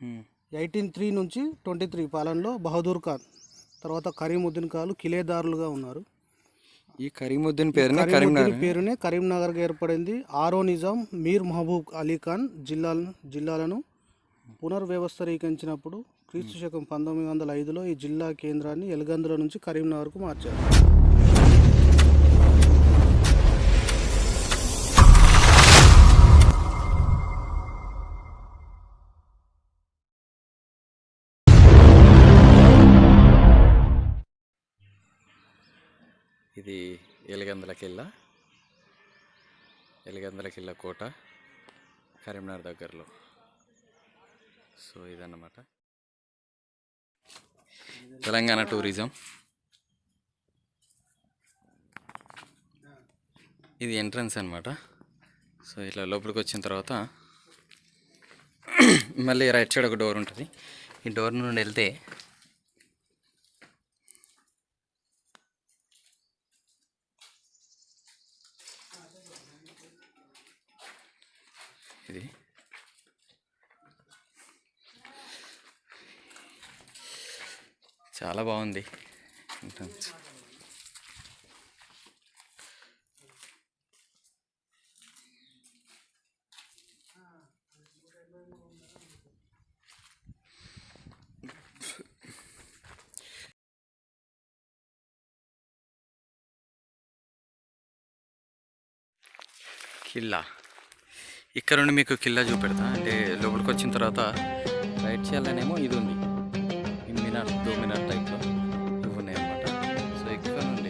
1803 నుంచి 23 పాలనలో బహదూర్ ఖాన్ తర్వాత కరీముద్దీన్ ఖాన్లు కిలేదారులుగా ఉన్నారు. ఈ కరీముద్దీన్ పేరునే కరీంనగర్గా ఏర్పడింది. ఆరో నిజాం మీర్ మహబూబ్ అలీ ఖాన్ జిల్లాలను పునర్వ్యవస్థీకరించినప్పుడు క్రీస్తు 1905లో ఈ జిల్లా కేంద్రాన్ని ఎల్గందుల నుంచి కరీంనగర్కు మార్చారు. ఇది ఎలిగందుల కిల్లా కోట కరీంనగర్ దగ్గరలో. సో ఇదన్నమాట తెలంగాణ టూరిజం. ఇది ఎంట్రన్స్ అన్నమాట. సో ఇట్లా లోపలికి వచ్చిన తర్వాత మళ్ళీ రైట్ సైడ్ ఒక డోర్ ఉంటుంది. ఈ డోర్ నుండి వెళ్తే ఇది చాలా బాగుంది ఎంట్రన్స్. కిల్లా ఇక్కడ నుండి మీకు కిల్లా చూపెడతా. అంటే లోపలికి వచ్చిన తర్వాత రైట్ చేయాలనేమో ఇది ఉంది, మినార్ 2 మినార్ టైప్లో ఇవి ఉన్నాయి అన్నమాట. సో ఇక్కడ నుండి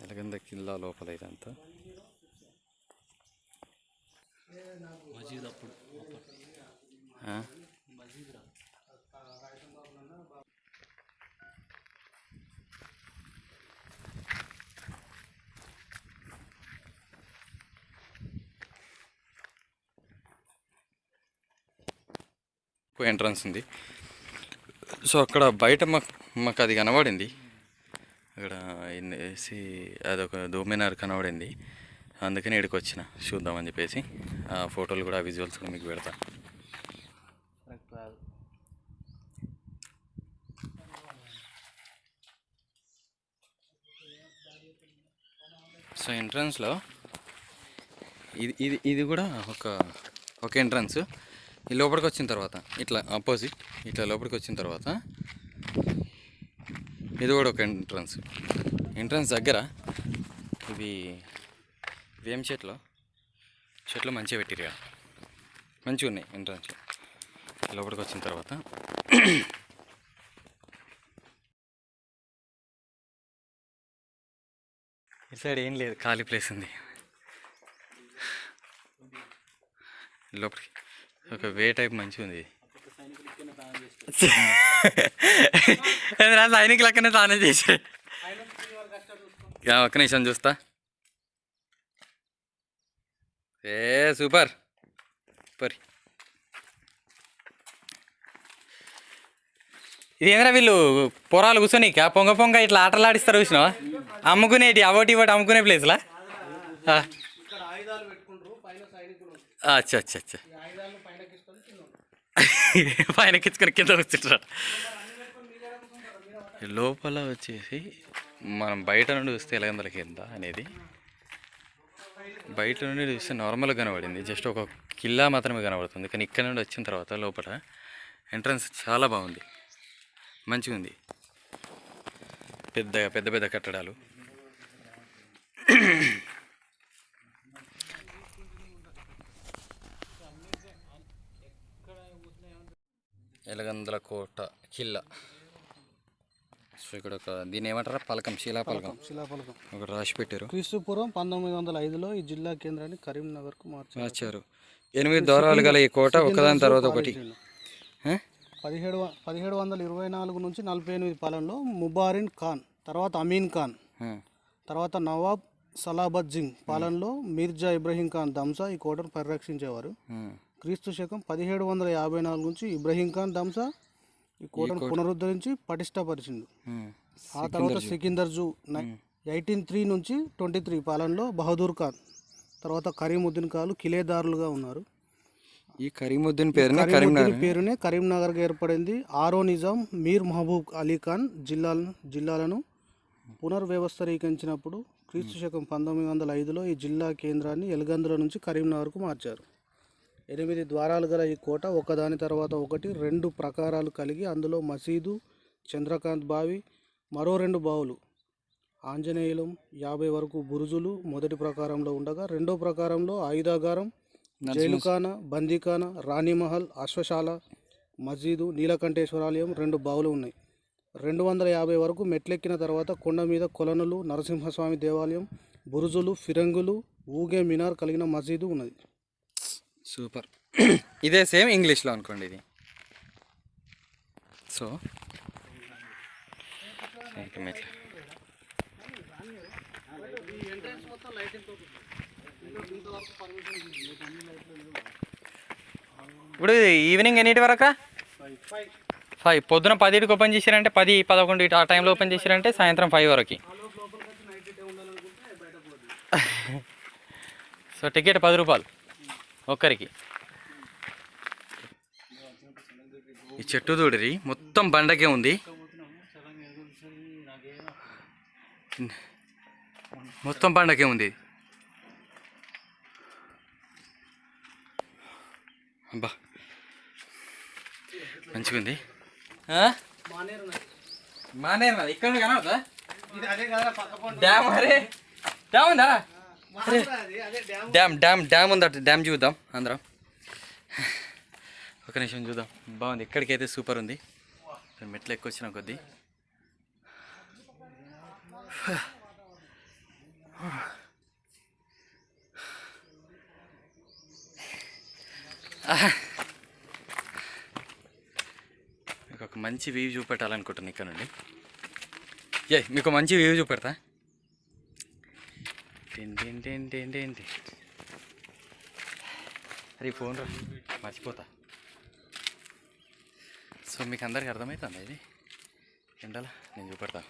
ఎలగంద కిల్లా లోపల ఇదంతా ఎంట్రన్స్ ఉంది. సో అక్కడ బయట మాకు అది కనబడింది. అక్కడ వేసి అదొక దోమినార్ కనబడింది. అందుకని ఇక్కడికి వచ్చిన చూద్దామని చెప్పేసి. ఆ ఫోటోలు కూడా విజువల్స్ కూడా మీకు పెడతా. సో ఎంట్రన్స్లో ఇది కూడా ఒక ఎంట్రన్స్. ఈ లోపలికి వచ్చిన తర్వాత ఇట్లా ఆపోజిట్ ఇట్లా లోపలికి వచ్చిన తర్వాత ఇది కూడా ఒక ఎంట్రన్స్ దగ్గర ఇవి ఏం చెట్లు మంచిగా పెట్టిరు, మంచిగా ఉన్నాయి. ఎంట్రన్స్లో లోపలికి వచ్చిన తర్వాత ఈ సైడ్ ఏం లేదు, ఖాళీ ప్లేస్ ఉంది. లోపలికి ఒక వే టైప్ మంచిగా ఉంది. సైనికులు అక్కడనే స్నానం చేసే. ఒక్క నిమిషం చూస్తా. Super super. ఇది ఏమైనా వీళ్ళు పొరాలు కూర్చొని పొంగ ఇట్లా ఆటలు ఆడిస్తారు చూసినావా? అమ్ముకునేటి అవోటి ఇవ్వటి అమ్ముకునే ప్లేస్లా. అచ్చా అచ్చా అచ్చా. పైన కిచ్చుకొని కింద కూర్చుంటారు. లోపల వచ్చేసి మనం బయట నుండి చూస్తే ఎలగందల కింద అనేది బయట నుండి చూస్తే నార్మల్గా కనబడింది, జస్ట్ ఒక కిల్లా మాత్రమే కనబడుతుంది. కానీ ఇక్కడ నుండి వచ్చిన తర్వాత లోపల ఎంట్రన్స్ చాలా బాగుంది, మంచిగా ఉంది. పెద్ద పెద్ద కట్టడాలు. ఎలగందల కోట కిల్లా సో ఇక్కడ ఒక దీని ఏమంటారా పలకం శిలాపలకం శిలాఫలకం ఒకటి రాసి పెట్టారు. క్రీస్తుపూర్వం 1905లో ఈ జిల్లా కేంద్రాన్ని కరీంనగర్కు మార్చారు. 8 ద్వారాలు గల ఈ కోట ఒకదాని తర్వాత ఒకటి. 1724 నుంచి 48 పాలనలో ముబారిన్ ఖాన్, తర్వాత అమీన్ ఖాన్, తర్వాత నవాబ్ సలాబత్ పాలనలో మీర్జా ఇబ్రహీం ఖాన్ దంసా ఈ కోటను పరిరక్షించేవారు. క్రీస్తు శకం 1754 నుంచి ఇబ్రహీం ఖాన్ దంసా ఈ కోటను పునరుద్ధరించి పటిష్టపరిచిండు. ఆ తర్వాత సికిందర్ జూ 1803 నుంచి 23 పాలనలో బహదూర్ ఖాన్, తర్వాత కరీముద్దీన్ ఖాన్లు కిలేదారులుగా ఉన్నారు. ఈ కరీముద్దీన్ పేరునే కరీంనగర్గా ఏర్పడింది. ఆరో నిజాం మీర్ మహబూబ్ అలీ ఖాన్ జిల్లాలను పునర్వ్యవస్థీకరించినప్పుడు క్రీస్తు శకం 1905లో ఈ జిల్లా కేంద్రాన్ని ఎల్గందుల నుంచి కరీంనగర్కు మార్చారు. 8 ద్వారాలు గల ఈ కోట ఒకదాని తర్వాత ఒకటి 2 ప్రకారాలు కలిగి అందులో మసీదు, చంద్రకాంత్ బావి, మరో 2 బావులు, ఆంజనేయులం, 50 వరకు బురుజులు మొదటి ప్రకారంలో ఉండగా రెండో ప్రకారంలో ఆయుధాగారం, జైలుఖానా, బందీఖానా, రాణిమహల్, అశ్వశాల, మసీదు, నీలకంఠేశ్వరాలయం, 2 బావులు ఉన్నాయి. 250 వరకు మెట్లెక్కిన తర్వాత కొండ మీద కొలనులు, నరసింహస్వామి దేవాలయం, బురుజులు, ఫిరంగులు, ఊగే మినార్ కలిగిన మసీదు ఉన్నది. సూపర్. ఇదే సేమ్ ఇంగ్లీష్లో అనుకోండి ఇది. సో ఇప్పుడు ఈవినింగ్ ఎన్నిటి వరకు? 5. పొద్దున 10కి ఓపెన్ చేశారంటే 10, 11 ఆ టైంలో ఓపెన్ చేశారంటే సాయంత్రం 5 వరకు. సో టికెట్ 10 రూపాయలు ఒక్కరికి. ఈ చెట్టు చూడరి మొత్తం బండకే ఉంది, మొత్తం బండకే ఉంది. అబ్బా మంచిగా ఉంది. మానేరు నది ఇక్కడ కనవద్దా? డ్యామ్ అరే డ్యామ్ ఉందా? డ్యామ్ ఉందట. డ్యామ్ చూద్దాం అందరం. ఒక నిమిషం చూద్దాం. బాగుంది, ఇక్కడికైతే సూపర్ ఉంది. మెట్లు ఎక్కువ వచ్చిన కొద్దీ మీకు ఒక మంచి వ్యూ చూపెట్టాలనుకుంటున్నాను ఇక్కడ నుండి. మీకు మంచి వ్యూ చూపెడతా. ఏంటి అరే ఫోన్ రా, మర్చిపోతా. సో మీకు అందరికి అర్థమవుతుందా ఇది ఎండాల? నేను చూపెడతా.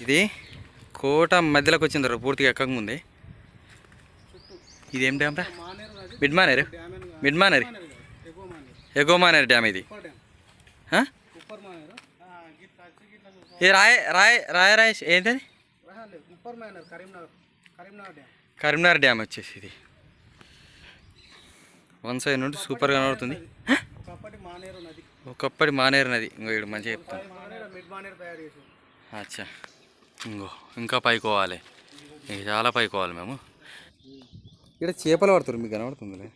ఇది కోట మధ్యలోకి వచ్చిన తర్వాత పూర్తిగా ఎక్కకముందే ఇది ఏం డ్యామ్ రా? మిడ్మానేరు ఎగోమానేరు డ్యామ్ ఇది. ఇది రాయ ఏంటది? కరీంనగర్ డ్యామ్ వచ్చేసి ఇది. వన్ సైడ్ నుండి సూపర్గా కనబడుతుంది. ఒకప్పటి మానేరు నది. ఇంకో ఇక్కడ మంచిగా చెప్తాను. అచ్చా ఇంకా పైకోవాలి, ఇంకా చాలా పైకోవాలి మేము. ఇక్కడ చేపలు పడుతుంది, మీకు కనబడుతుందిలే.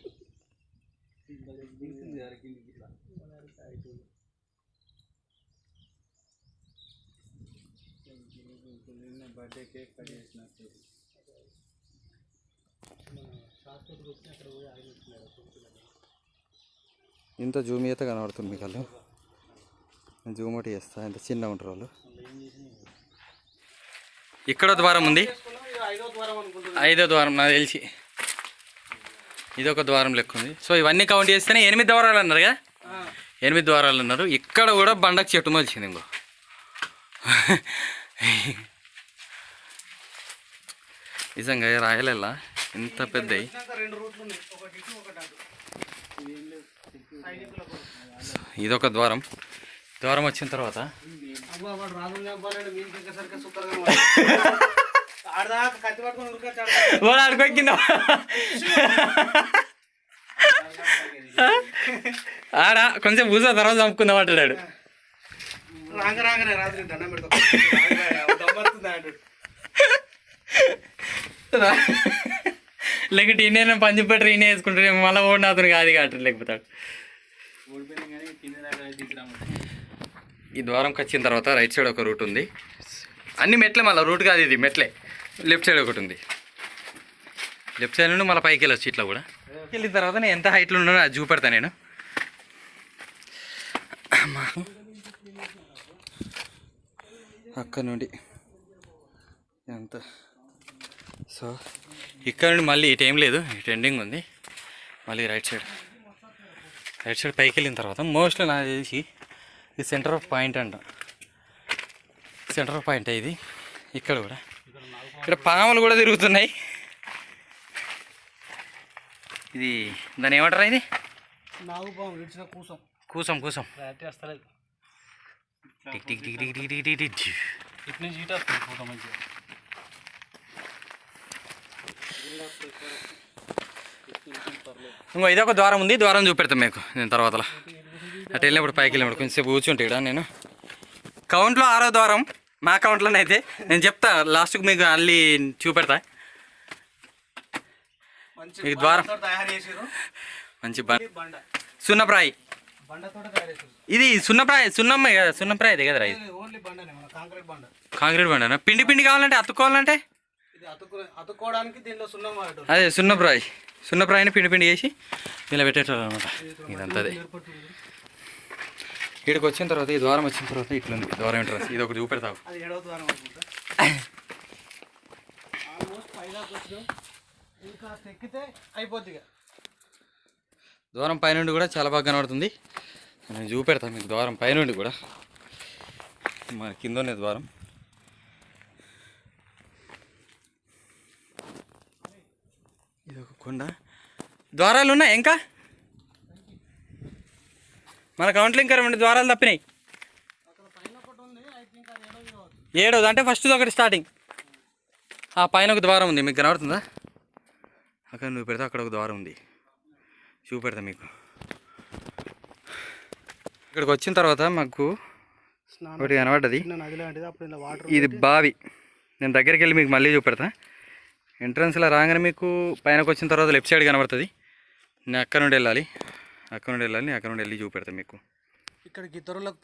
ఇంత జూమ్ అయితే కనబడుతుంది మీకు. వాళ్ళు నేను జూమ్ ఒకటి చేస్తా, ఎంత చిన్న ఉంటారు వాళ్ళు. ఇక్కడ ద్వారం ఉంది, 5వ ద్వారం నాకు తెలిసి. ఇదొక ద్వారం లెక్క ఉంది. సో ఇవన్నీ కౌంట్ చేస్తేనే 8 ద్వారాలు అన్నారు కదా, 8 ద్వారాలు అన్నారు. ఇక్కడ కూడా బండకు చెట్టు మొలిచింది. ఇంకో నిజంగా రాయలేలా ఇంత పెద్దవి. ఇదొక ద్వారం. ద్వారం వచ్చిన తర్వాత వాడు ఆడుకోకిందా ఆడ కొంచెం పూజ తర్వాత చంపుకుందాం అంటాడు. లేకుంటే ఈయన పంచి పెట్టరు ఈయన వేసుకుంటారు మళ్ళీ ఓడిన అతను కాదు కాదు లేకపోతాడు. ఈ ద్వారంకి వచ్చిన తర్వాత రైట్ సైడ్ ఒక రూట్ ఉంది, అన్ని మెట్లే, మళ్ళీ రూట్ కాదు ఇది మెట్లే. లెఫ్ట్ సైడ్ ఒకటి ఉంది, లెఫ్ట్ సైడ్ నుండి మళ్ళీ పైకి వెళ్ళొచ్చు. ఇట్లా కూడా వెళ్ళిన తర్వాత నేను ఎంత హైట్లో ఉన్నానో అది చూపెడతాను నేను. అక్కడ నుండి ఎంత, సో ఇక్కడ నుండి మళ్ళీ ఇటు ఏం లేదు, ఇటు ఎండింగ్ ఉంది. మళ్ళీ రైట్ సైడ్ పైకి వెళ్ళిన తర్వాత మోస్ట్లీ నాకు తెలిసి ఇది సెంటర్ ఆఫ్ పాయింట్ అంట, సెంటర్ ఆఫ్ పాయింట్ ఇది. ఇక్కడ కూడా ఇక్కడ పాములు కూడా తిరుగుతున్నాయి. ఇది దాన్ని ఏమంటారా, ఇది Kusam Kusam tick tick tick tick tick tick tick tick. ఇంకో ఇదొక ద్వారం ఉంది, ద్వారం చూపెడతాం మీకు నేను తర్వాత. అటు వెళ్ళినప్పుడు పైకి వెళ్ళినప్పుడు కొంచెంసేపు కూర్చుంటే ఇక్కడ నేను కౌంట్లో 6వ ద్వారం, మా కౌంట్లోనైతే నేను చెప్తా లాస్ట్కి మీకు అల్లి చూపెడతా. మీకు ద్వారం మంచి సున్నప్రాయి, ఇది సున్నమ్మ కదా, సున్నప్రాయి ఇది కదరా, ఇది కాంక్రీట్ బండనా. పిండి పిండి కావాలంటే అతుక్కోవాలంటే అదే సున్నప్రాయిని పిండి పిండి చేసి ఇలా పెట్టేటారు అనమాట. ఇదంతా అదే. ఇక్కడికి వచ్చిన తర్వాత ఈ ద్వారం వచ్చిన తర్వాత ఇట్లుంది ద్వారం ఎంట్రన్స్, ఇది ఒకటి చూపెడతావు. ద్వారం పైనుండి కూడా చాలా బాగా కనబడుతుంది, నేను చూపెడతాను మీకు. ద్వారం పైనుండి కూడా మన కింద ఉన్నది ద్వారం. ఇది ఒక కొండ, ద్వారాలు ఉన్నాయి ఇంకా మన కౌంట్లో. ఇంకా 2 ద్వారాలు తప్పినాయి. 7వ అంటే ఫస్ట్ ఒకటి స్టార్టింగ్. ఆ పైన ఒక ద్వారం ఉంది, మీకు కనబడుతుందా? అక్కడ నువ్వు పెడితే అక్కడ ఒక ద్వారం ఉంది, చూపెడతా మీకు. ఇక్కడికి వచ్చిన తర్వాత మాకు ఒకటి కనబడ్డది, ఇది బావి. నేను దగ్గరికి వెళ్ళి మీకు మళ్ళీ చూపెడతా. ఎంట్రన్స్లో రాగానే మీకు పైనకు వచ్చిన తర్వాత లెఫ్ట్ సైడ్ కనబడుతుంది. నేను అక్కడ నుండి వెళ్ళాలి, నేను అక్కడ నుండి వెళ్ళి చూపెడతా మీకు. ఇక్కడికి ఇతరులకు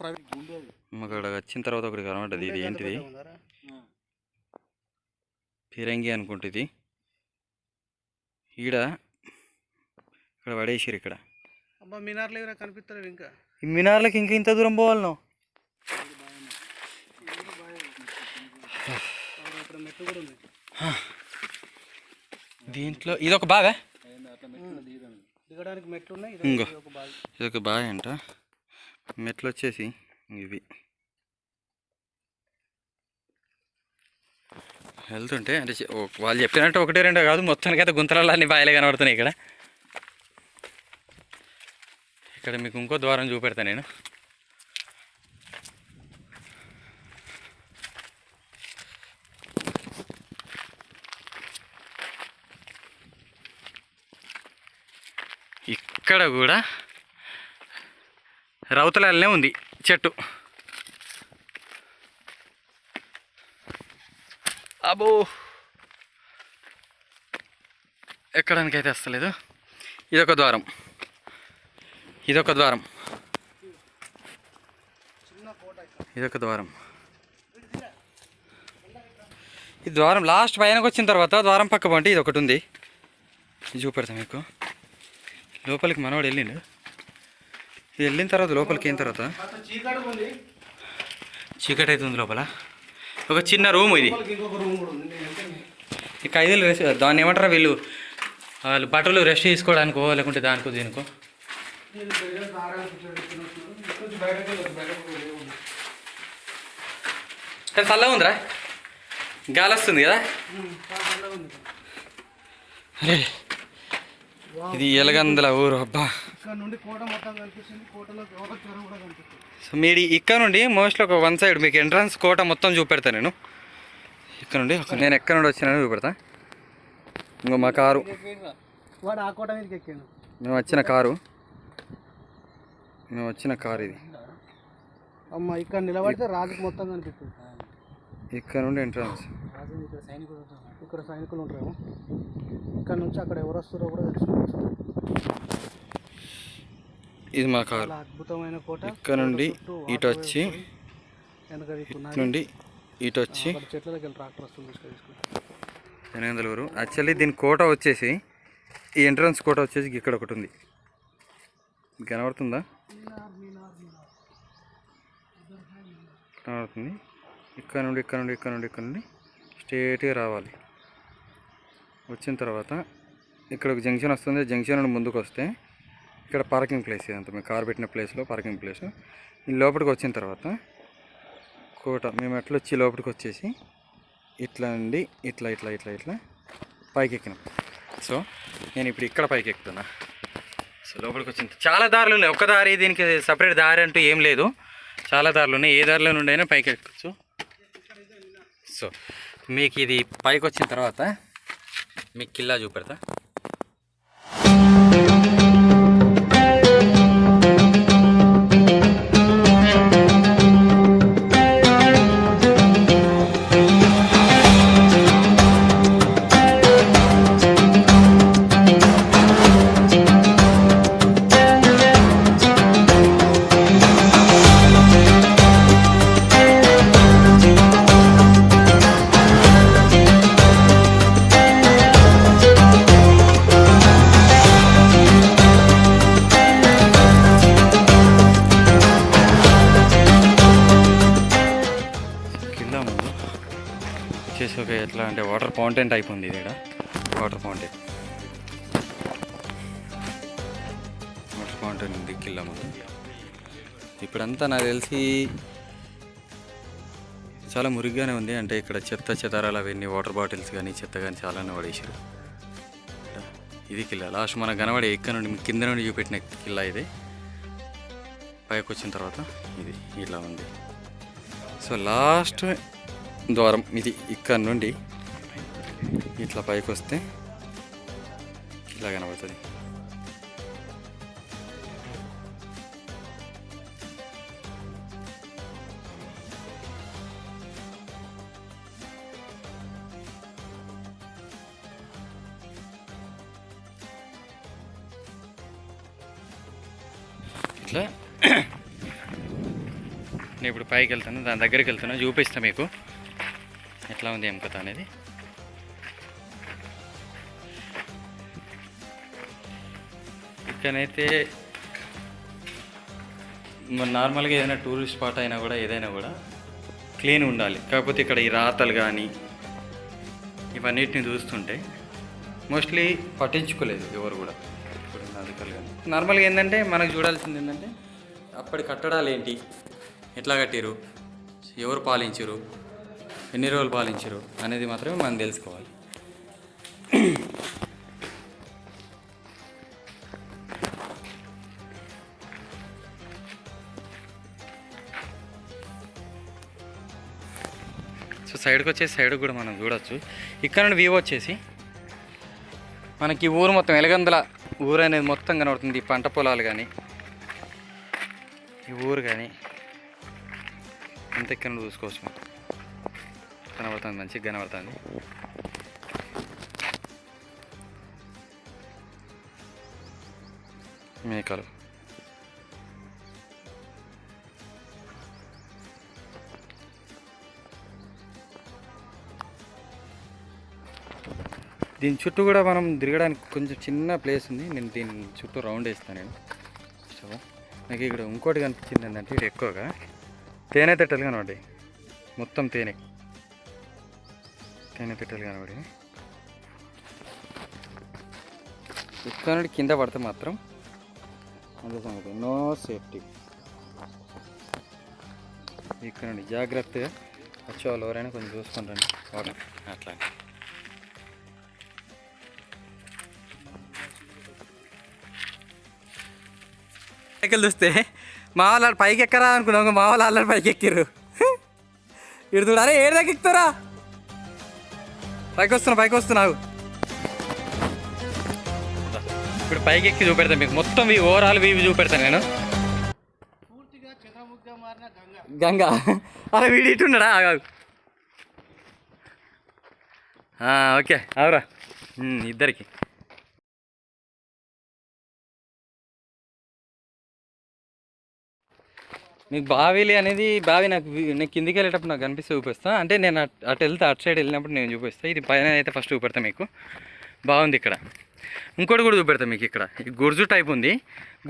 అక్కడ వచ్చిన తర్వాత ఒకటి కనబడ్డది, ఇది ఏంటిది ఫిరంగి అనుకుంటుంది. ఇక్కడ పడేసారు. ఇక్కడ మినార్లు ఎవరైనా కనిపిస్తారు. ఇంకా ఈ మినార్లకి ఇంకా ఇంత దూరం పోవాలను. దీంట్లో ఇదొక బాగా దిగడానికి మెట్లు ఉన్నాయి. ఇంకో ఇదొక బాగా అంట. మెట్లు వచ్చేసి ఇవి వెళ్తుంటే అంటే వాళ్ళు చెప్పినట్టు 1, 2 కాదు, మొత్తానికైతే గుంతలలో అన్ని బాయిలే కనబడుతున్నాయి. ఇక్కడ మీకు ఇంకో ద్వారం చూపెడతాను నేను. ఇక్కడ కూడా రౌతలనే ఉంది చెట్టు. అబ్బో ఎక్కడానికైతే వస్తలేదు. ఇదొక ద్వారం, ఇదొక ద్వారం. ఈ ద్వారం లాస్ట్ పైనకి వచ్చిన తర్వాత ద్వారం పక్క పంటే ఇది ఒకటి ఉంది, ఇది చూపెడతాం మీకు. లోపలికి మనవాడు వెళ్ళిండు. ఇది వెళ్ళిన తర్వాత లోపలికి అయిన తర్వాత చీకటి అవుతుంది. లోపల ఒక చిన్న రూమ్, ఇది ఈ ఖైదీలు రెస్ట్, దాన్ని ఏమంటారా వీళ్ళు, వాళ్ళు బట్టలు రెస్ట్ తీసుకోవడానికో లేకుంటే దానికో దీనికో. కానీ చల్లగా ఉందిరా, గాలి వస్తుంది కదా. అరే ఇది ఎలగందల ఊరు. అబ్బా సో మీరు ఇక్కడ నుండి మోస్ట్లీ ఒక 1 సైడ్ మీకు ఎంట్రన్స్ కోట మొత్తం చూపెడతాను నేను. ఇక్కడ నుండి నేను ఎక్కడ నుండి వచ్చినా చూపెడతా. ఇంకో మా కారు, మేము వచ్చిన కారు ఇది. అమ్మ ఇక్కడ నిలబడితే రాజుకి మొత్తం కనిపిస్తుంది. ఇక్కడ నుండి ఎంట్రన్స్, ఇక్కడ సైనికులు ఉంటారేమో. ఇక్కడ నుంచి అక్కడ ఎవరు వస్తారో కూడా తెలుసుకోవచ్చు. ఇది మా కారు. చాలా అద్భుతమైన కోట. ఇక్కడ నుండి ఇటు వచ్చి నుండి ఇటు వచ్చి చెట్ల దగ్గర ట్రాక్టర్ వస్తుంది తీసుకుంటాం. 800 ఊరు. యాక్చువల్లీ దీని కోట వచ్చేసి ఈ ఎంట్రన్స్ కోట వచ్చేసి ఇక్కడ ఒకటి ఉంది, కనబడుతుందా? కనబడుతుంది. ఇక్కడ నుండి స్ట్రేట్గా రావాలి. వచ్చిన తర్వాత ఇక్కడ ఒక జంక్షన్ వస్తుంది. జంక్షన్ నుండి ముందుకు వస్తే ఇక్కడ పార్కింగ్ ప్లేస్, ఇదంతా మేము కార్ పెట్టిన ప్లేస్లో పార్కింగ్ ప్లేస్. ఈ లోపలికి వచ్చిన తర్వాత కోట మేము ఎట్లా వచ్చి లోపలికి వచ్చేసి ఇట్లా నుండి ఇట్లా పైకి ఎక్కినాం. సో నేను ఇప్పుడు ఇక్కడ పైకి ఎక్కుతున్నా. సో లోపలికి వచ్చింది. చాలా దారులు ఉన్నాయి, ఒక్క దారి దీనికి సపరేట్ దారి అంటూ ఏం లేదు, చాలా దారులు ఉన్నాయి. ఏ దారిలో నుండి అయినా పైకి ఎక్కచ్చు. సో మీకు ఇది పైకి వచ్చిన తర్వాత మీకు కిల్లా చూపెడతా. వచ్చేసి ఒక ఎట్లా అంటే వాటర్ ఫౌంటైన్ టైప్ ఉంది. ఇది వాటర్ ఫౌంటైన్ ఉంది కిల్లా ముందు. ఇప్పుడంతా నాకు తెలిసి చాలా మురిగ్గానే ఉంది. అంటే ఇక్కడ చెదారాలు అవన్నీ వాటర్ బాటిల్స్ కానీ చెత్త కానీ చాలానే పడేసారు. ఇది కిల్లా లాస్ట్ మనకు కనబడే ఇక్కడ నుండి కింద నుండి చూపెట్టిన కిల్లా ఇది. పైకి వచ్చిన తర్వాత ఇది ఇట్లా ఉంది. సో లాస్ట్ ద్వారం ఇది. ఇక్కడ నుండి ఇట్లా పైకి వస్తే ఇలా కనబడుతుంది. ఇట్లా నేను ఇప్పుడు పైకి వెళ్తాను, దాని దగ్గరికి వెళ్తాను, చూపిస్తాను మీకు ఎట్లా ఉంది ఏం కథ అనేది. ఇక్కడైతే నార్మల్గా ఏదైనా టూరిస్ట్ స్పాట్ అయినా కూడా ఏదైనా కూడా క్లీన్ ఉండాలి. కాకపోతే ఇక్కడ ఈ రాతలు కానీ ఇవన్నిటిని చూస్తుంటే మోస్ట్లీ పట్టించుకోలేదు ఎవరు కూడా ఇప్పుడు అధికారులు కానీ. నార్మల్గా ఏంటంటే మనకు చూడాల్సింది ఏంటంటే అప్పటి కట్టడాలు ఏంటి, ఎట్లా కట్టారు, ఎవరు పాలించారు, ఎన్ని రోజులు పాలించారు అనేది మాత్రమే మనం తెలుసుకోవాలి. సో సైడ్కి వచ్చేసి సైడ్కి కూడా మనం చూడవచ్చు. ఇక్కడ నుండి వ్యూ వచ్చేసి మనకి ఊరు మొత్తం ఎలగందల ఊరు అనేది మొత్తం కనబడుతుంది. ఈ పంట పొలాలు కానీ ఈ ఊరు కానీ అంత ఇక్కడ నుండి చూసుకోవచ్చు. మొత్తం కనబడుతుంది, మంచిగా కనబడుతుంది. మేకలు దీని చుట్టూ కూడా మనం తిరగడానికి కొంచెం చిన్న ప్లేస్ ఉంది. నేను దీని చుట్టూ రౌండ్ వేస్తాను. నేను నాకు ఇక్కడ ఇంకోటి కనిపించింది ఏంటంటే ఇది ఎక్కువగా తేనె తిట్టలు కనబడి, మొత్తం తేనె తిట్టలు కనబడి. ఇక్కడ నుండి కింద పడితే మాత్రం అంతే సంగతి, నో సేఫ్టీ. ఇక్కడ నుండి జాగ్రత్తగా వచ్చే వాళ్ళు ఎవరైనా కొంచెం చూసుకుంటాను వాటర్ అట్లా. సైకిల్ చూస్తే మా వాళ్ళు పైకి ఎక్కరా అనుకున్నాం, మా వాళ్ళు అల్లరి పైకి ఎక్కిర్రు. ఇటు చూడ, అరే ఏడు దాకా ఎక్కుతారా, పైకి వస్తున్నావు. ఇప్పుడు పైకి ఎక్కి చూపెడతాను మీకు మొత్తం ఓవరాల్ వ్యూ చూపెడతాను నేను. గంగా అరే వీడు ఇటు ఉన్నాడా, ఓకే అవరా ఇద్దరికి. మీకు బావిలి అనేది బావి నేను కిందికి వెళ్ళేటప్పుడు నాకు కనిపిస్తే చూపిస్తాను. అంటే నేను అటు వెళ్తే అటు సైడ్ వెళ్ళినప్పుడు నేను చూపిస్తాను. ఇది పైన అయితే ఫస్ట్ చూపెడతాను మీకు. బాగుంది ఇక్కడ. ఇంకోటి కూడా చూపెడతాను మీకు. ఇక్కడ గుర్జు టైప్ ఉంది.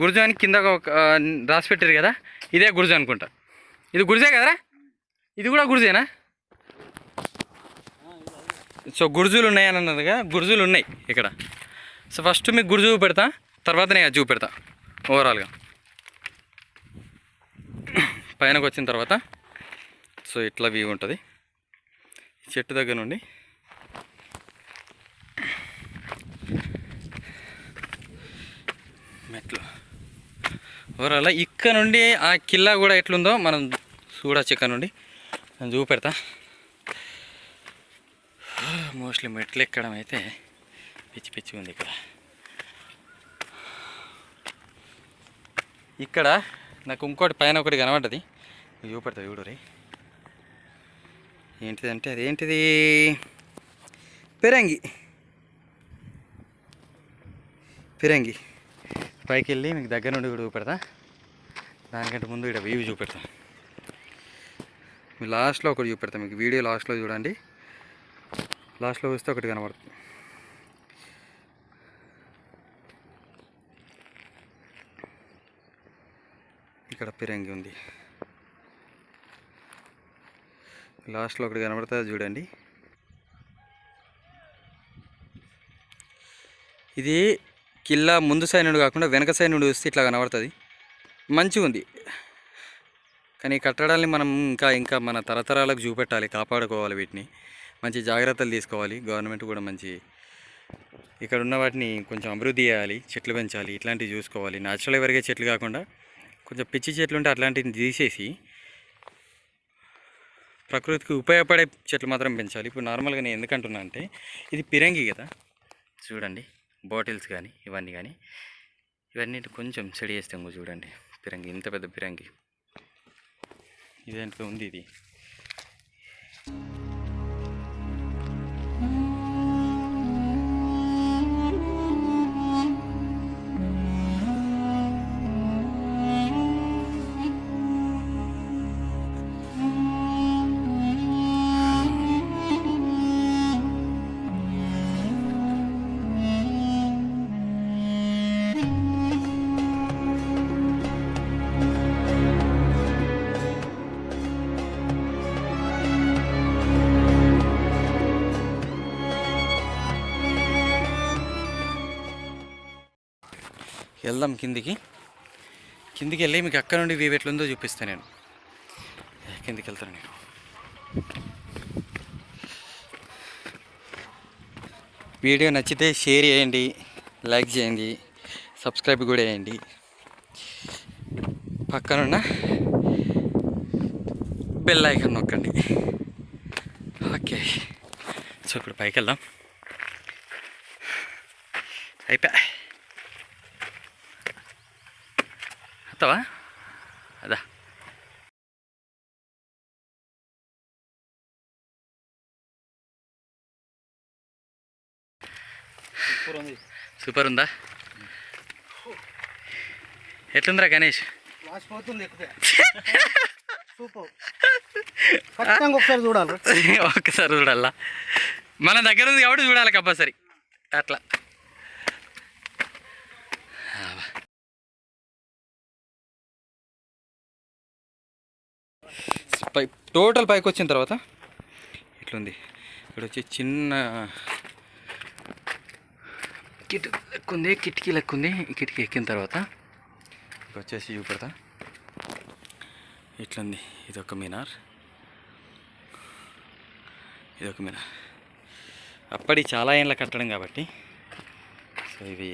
గుర్జు అని కింద ఒక రాసి పెట్టారు కదా, ఇదే గుర్జు అనుకుంటా. ఇది గుర్జే కదరా? ఇది కూడా గుర్జేనా? సో గుర్జులు ఉన్నాయని అన్నదిగా, గుర్జులు ఉన్నాయి ఇక్కడ. సో ఫస్ట్ మీకు గుర్జు చూపెడతా, తర్వాత నేను అది చూపెడతా ఓవరాల్గా. పైనకు వచ్చిన తర్వాత సో ఇట్లా వ్యూ ఉంటుంది చెట్టు దగ్గర నుండి. మెట్లు ఓవరాల్ ఇక్కడ నుండి ఆ కిల్లా కూడా ఎట్లుందో మనం చూడొచ్చు. ఇక్కడ నుండి నేను చూపెడతా. మోస్ట్లీ మెట్లు ఎక్కడం అయితే పిచ్చి పిచ్చి ఉంది ఇక్కడ. ఇక్కడ నాకు ఇంకోటి పైన ఒకటి కనబడ్డది, చూపెడతా చూడరి. ఏంటిదంటే అదేంటిది, పిరంగి. పిరంగి పైకి వెళ్ళి మీకు దగ్గర నుండి కూడా చూపెడతా. దానికంటే ముందు ఇక్కడ వ్యూ చూపెడతా. మీ లాస్ట్లో ఒకటి చూపెడతా మీకు. వీడియో లాస్ట్లో చూడండి. లాస్ట్లో వస్తే ఒకటి కనబడుతుంది. ఇక్కడ పిరంగి ఉంది. లాస్ట్లో ఒకటి కనబడుతుంది చూడండి. ఇది కిల్లా ముందు సైడ్ నుండి కాకుండా వెనక సైడ్ నుండి వస్తే ఇట్లా కనబడుతుంది. మంచిగా ఉంది. కానీ ఈ కట్టడాల్ని మనం ఇంకా మన తరతరాలకు చూపెట్టాలి, కాపాడుకోవాలి. వీటిని మంచి జాగ్రత్తలు తీసుకోవాలి. గవర్నమెంట్ కూడా మంచి ఇక్కడ ఉన్న వాటిని కొంచెం అభివృద్ధి చేయాలి, చెట్లు పెంచాలి, ఇట్లాంటివి చూసుకోవాలి. న్యాచురల్ ఎవరిగే చెట్లు కాకుండా కొంచెం పిచ్చి చెట్లు ఉంటే అట్లాంటివి తీసేసి ప్రకృతికి ఉపయోగపడే చెట్లు మాత్రం పెంచాలి. ఇప్పుడు నార్మల్గా నేను ఎందుకంటున్నా అంటే ఇది పిరంగి కదా, చూడండి. బాటిల్స్ కానీ ఇవన్నీ కొంచెం సెడి చేస్తాము. చూడండి పిరంగి, ఇంత పెద్ద పిరంగి ఇదేంటో ఉంది. ఇది వెళ్దాం కిందికి వెళ్ళి మీకు అక్కడ నుండి వ్యూ ఎట్లుందో చూపిస్తాను. నేను కిందికి వెళ్తాను. నేను వీడియో నచ్చితే షేర్ చేయండి, లైక్ చేయండి, సబ్స్క్రైబ్ కూడా చేయండి. పక్కనున్న బెల్ ఐకాన్ నొక్కండి. ఓకే, సో ఇప్పుడు పైకి వెళ్దాం. అయిపోయా అత్తవా అదా. సూపర్ ఉందా? ఎట్లుందిరా గణేష్? ఒకసారి చూడాలి. ఒక్కసారి చూడాలా? మన దగ్గర ఉంది కాబట్టి చూడాలి కంపల్సరీ. అట్లా టోటల్ పైకి వచ్చిన తర్వాత ఇట్లుంది. ఇక్కడ వచ్చి చిన్న కిటికీ లెక్క ఉంది. కిటికీ ఎక్కిన తర్వాత ఇక్కడ వచ్చేసి చూపెడతా. ఇట్లుంది. ఇదొక మినార్. అప్పటి చాలా ఏళ్ళ కట్టడం కాబట్టి సో ఇవి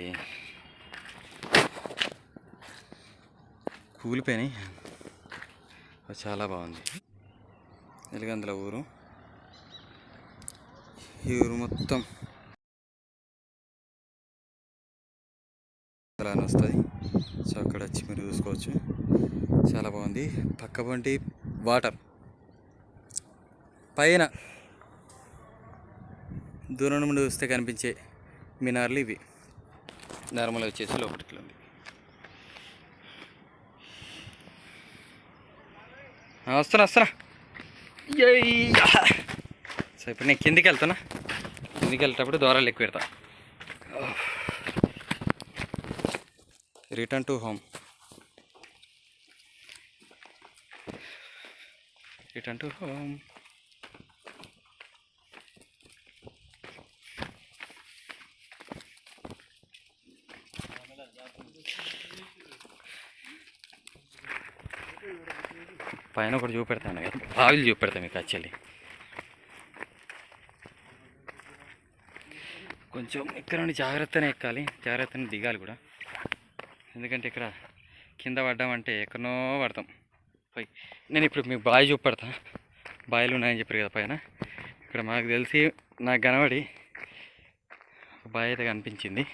కూలిపోయినాయి. చాలా బాగుంది. ఎలిగందుల ఊరు. ఈ ఊరు మొత్తం అలా వస్తుంది. సో అక్కడ వచ్చి మీరు చూసుకోవచ్చు. చాలా బాగుంది. పక్క పొంటి వాటర్, పైన దూరం నుండి చూస్తే కనిపించే మినార్లు ఇవి. నార్మల్ వచ్చేసి లోపలికి ఉంది. వస్తున్నా. సో ఇప్పుడు నేను కిందికి వెళ్తాను. కిందికి వెళ్ళేటప్పుడు ద్వారాలు ఎక్కువ పెడతా. Return to home. పైన ఒకటి చూపెడతాను కదా, బావిలు చూపెడతాను మీకు. యాక్చువల్లీ కొంచెం ఇక్కడ నుండి జాగ్రత్తనే ఎక్కాలి, జాగ్రత్తనే దిగాలి కూడా. ఎందుకంటే ఇక్కడ కింద పడ్డామంటే ఎక్కడనో పడతాం. నేను ఇప్పుడు మీకు బావి చూపెడతా. బావిలు ఉన్నాయని చెప్పారు కదా పైన. ఇక్కడ మాకు తెలిసి నాకు కనబడి బావి అయితే కనిపించింది.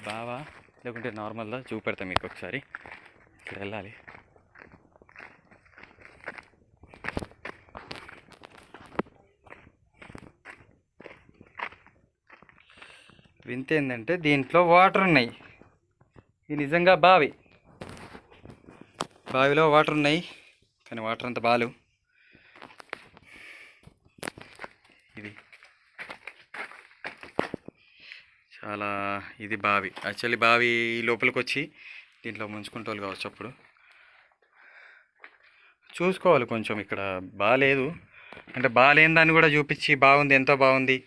బావా లేకుంటే నార్మల్గా చూపెడతాం మీకు ఒకసారి. ఇక్కడ వెళ్ళాలి. వింత ఏంటంటే దీంట్లో వాటర్ ఉన్నాయి. ఇది నిజంగా బావిలో వాటర్ ఉన్నాయి, కానీ వాటర్ అంత బాలు. ఇది చాలా ఇది బావి. యాక్చువల్లీ బావి లోపలికి వచ్చి దీంట్లో ముంచుకుంటూ కావచ్చు. అప్పుడు చూసుకోవాలి కొంచెం. ఇక్కడ బాగాలేదు అంటే బాగాలేని దాన్ని కూడా చూపించి బాగుంది, ఎంతో బాగుంది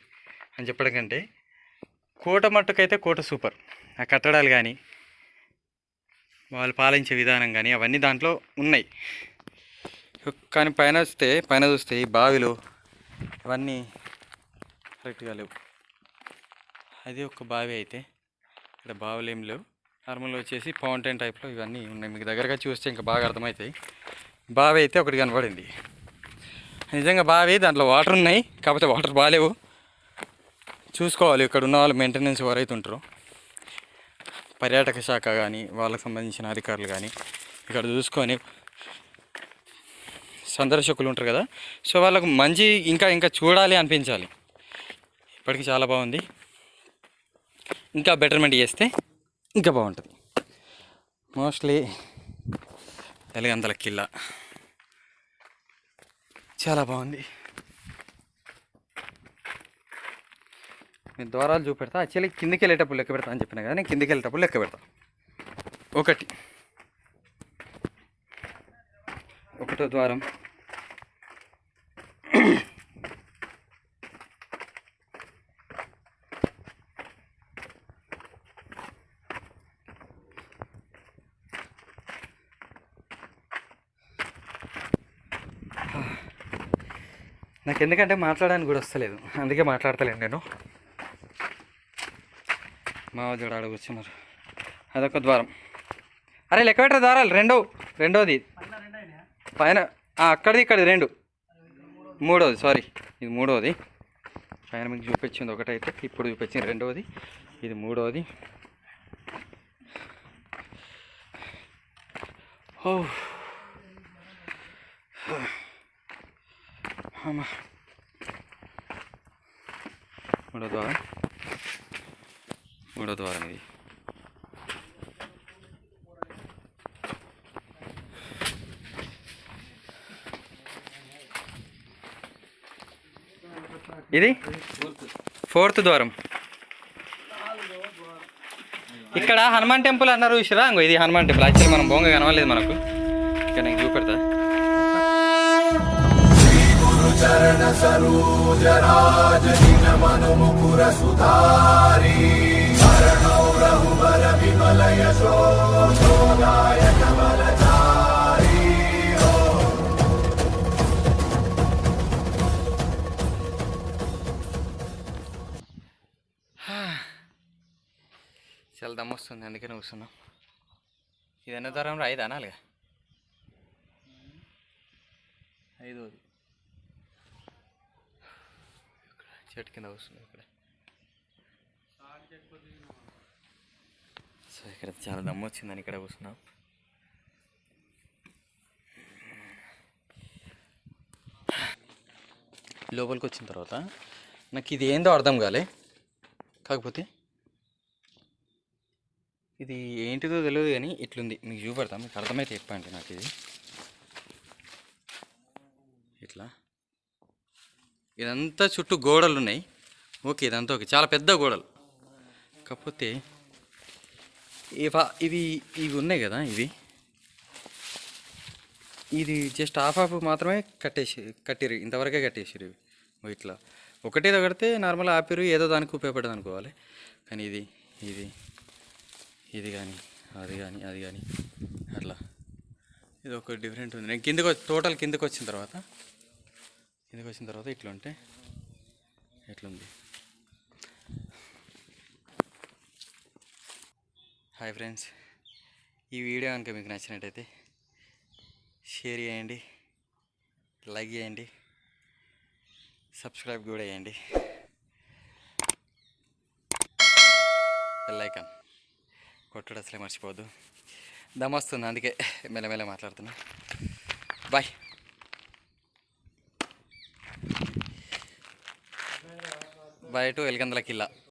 అని చెప్పడం కంటే, కోట మట్టుకైతే కోట సూపర్. ఆ కట్టడాలు కానీ వాళ్ళు పాలించే విధానం కానీ అవన్నీ దాంట్లో ఉన్నాయి. కానీ పైన చూస్తే ఈ బావిలో అవన్నీ కరెక్ట్గా లేవు. అది ఒక బావి అయితే, ఇక్కడ బావులు ఏం లేవు. నార్మల్గా వచ్చేసి ఫౌంటైన్ టైప్లో ఇవన్నీ ఉన్నాయి. మీకు దగ్గరగా చూస్తే ఇంకా బాగా అర్థమవుతాయి. బావి అయితే ఒకటి కనపడింది. నిజంగా బావి, దాంట్లో వాటర్ ఉన్నాయి, కాకపోతే వాటర్ బాగాలేవు. చూసుకోవాలి ఇక్కడ ఉన్న వాళ్ళు, మెయింటెనెన్స్ ఎవరైతే ఉంటారో, పర్యాటక శాఖ కానీ వాళ్ళకి సంబంధించిన అధికారులు కానీ ఇక్కడ చూసుకొని, సందర్శకులు ఉంటారు కదా, సో వాళ్ళకు మంచి ఇంకా చూడాలి అనిపించాలి. ఇప్పటికీ చాలా బాగుంది. ఇంకా బెటర్మెంట్ చేస్తే ఇంకా బాగుంటుంది. మోస్ట్లీ ఎలగంతల కిల్లా చాలా బాగుంది. నేను ద్వారాలు చూపెడతా. యాక్చువల్లీ కిందికి వెళ్ళేటప్పుడు లెక్క పెడతా అని చెప్పినా కదా, నేను కిందికి వెళ్ళేటప్పుడు లెక్క పెడతా. ఒకటో ద్వారం, నాకు ఎందుకంటే మాట్లాడడానికి కూడా వస్తలేదు, అందుకే మాట్లాడతలేను నేను. మా వద్ద ఆడ కూర్చున్నారు. అదొక ద్వారం. అరే లెక్క పెట్టరా ద్వారాలు. రెండోది పైన, అక్కడిది ఇక్కడిది 2, మూడోది, సారీ ఇది మూడోది. పైన మీకు చూపించింది ఒకటైతే, ఇప్పుడు చూపించింది రెండోది, ఇది మూడోది. అమ్మా, మూడో ద్వారం ఇది. ఇది 4th ద్వారం. ఇక్కడ హనుమాన్ టెంపుల్ అన్నారు చూసారా, ఇది హనుమాన్ టెంపుల్. యాక్చువల్లీ మనం బొంగ కనవలేదు మనకు, ఇక్కడ నేను చూపెడతా. చరణ సరోజ రాజ మను ముకుర సుధారి చరణౌ రఘువర విమల యశోదాయక బలచారి. చాలా దమ్మొస్తుంది, అందుకని కూర్చున్నాం. ఇది ఎన్నో తరంలో 5 అనాలిగా, 5వ చెట్టు కింద వస్తుంది ఇక్కడ. సో ఇక్కడ చాలా దమ్ము వచ్చిందని ఇక్కడ కూర్చున్నాం. లోపలికి వచ్చిన తర్వాత నాకు ఇది ఏందో అర్థం కాలే. కాకపోతే ఇది ఏంటిదో తెలియదు కానీ ఇట్లుంది. మీకు చూపెడతాం, మీకు అర్థమైతే చెప్పండి. నాకు ఇది ఇట్లా ఇదంతా చుట్టూ గోడలు ఉన్నాయి. ఓకే, ఇదంతా ఓకే, చాలా పెద్ద గోడలు. కాకపోతే ఇవి ఇవి ఉన్నాయి కదా, ఇది జస్ట్ హాఫ్ మాత్రమే కట్టిరు, ఇంతవరకే కట్టేసారు ఇవి. ఇట్లా ఒకటే కడితే నార్మల్ ఆపిరు, ఏదో దానికి ఉపయోగపడదు అనుకోవాలి. కానీ ఇది కానీ అది కానీ అట్లా ఇది ఒక డిఫరెంట్ ఉంది. నేను టోటల్ కిందకి వచ్చిన తర్వాత ఇట్లుంటే ఎట్లుంది. హాయ్ ఫ్రెండ్స్, ఈ వీడియో కనుక మీకు నచ్చినట్టయితే షేర్ చేయండి, లైక్ చేయండి, సబ్స్క్రైబ్ కూడా చేయండి. బెల్ ఐకాన్ కొట్టడం అసలే మర్చిపోవద్దు. దమొస్తుంది, అందుకే మెల్లమెల్ల మాట్లాడుతున్నా. Bye. Bye to Elagandula Killa.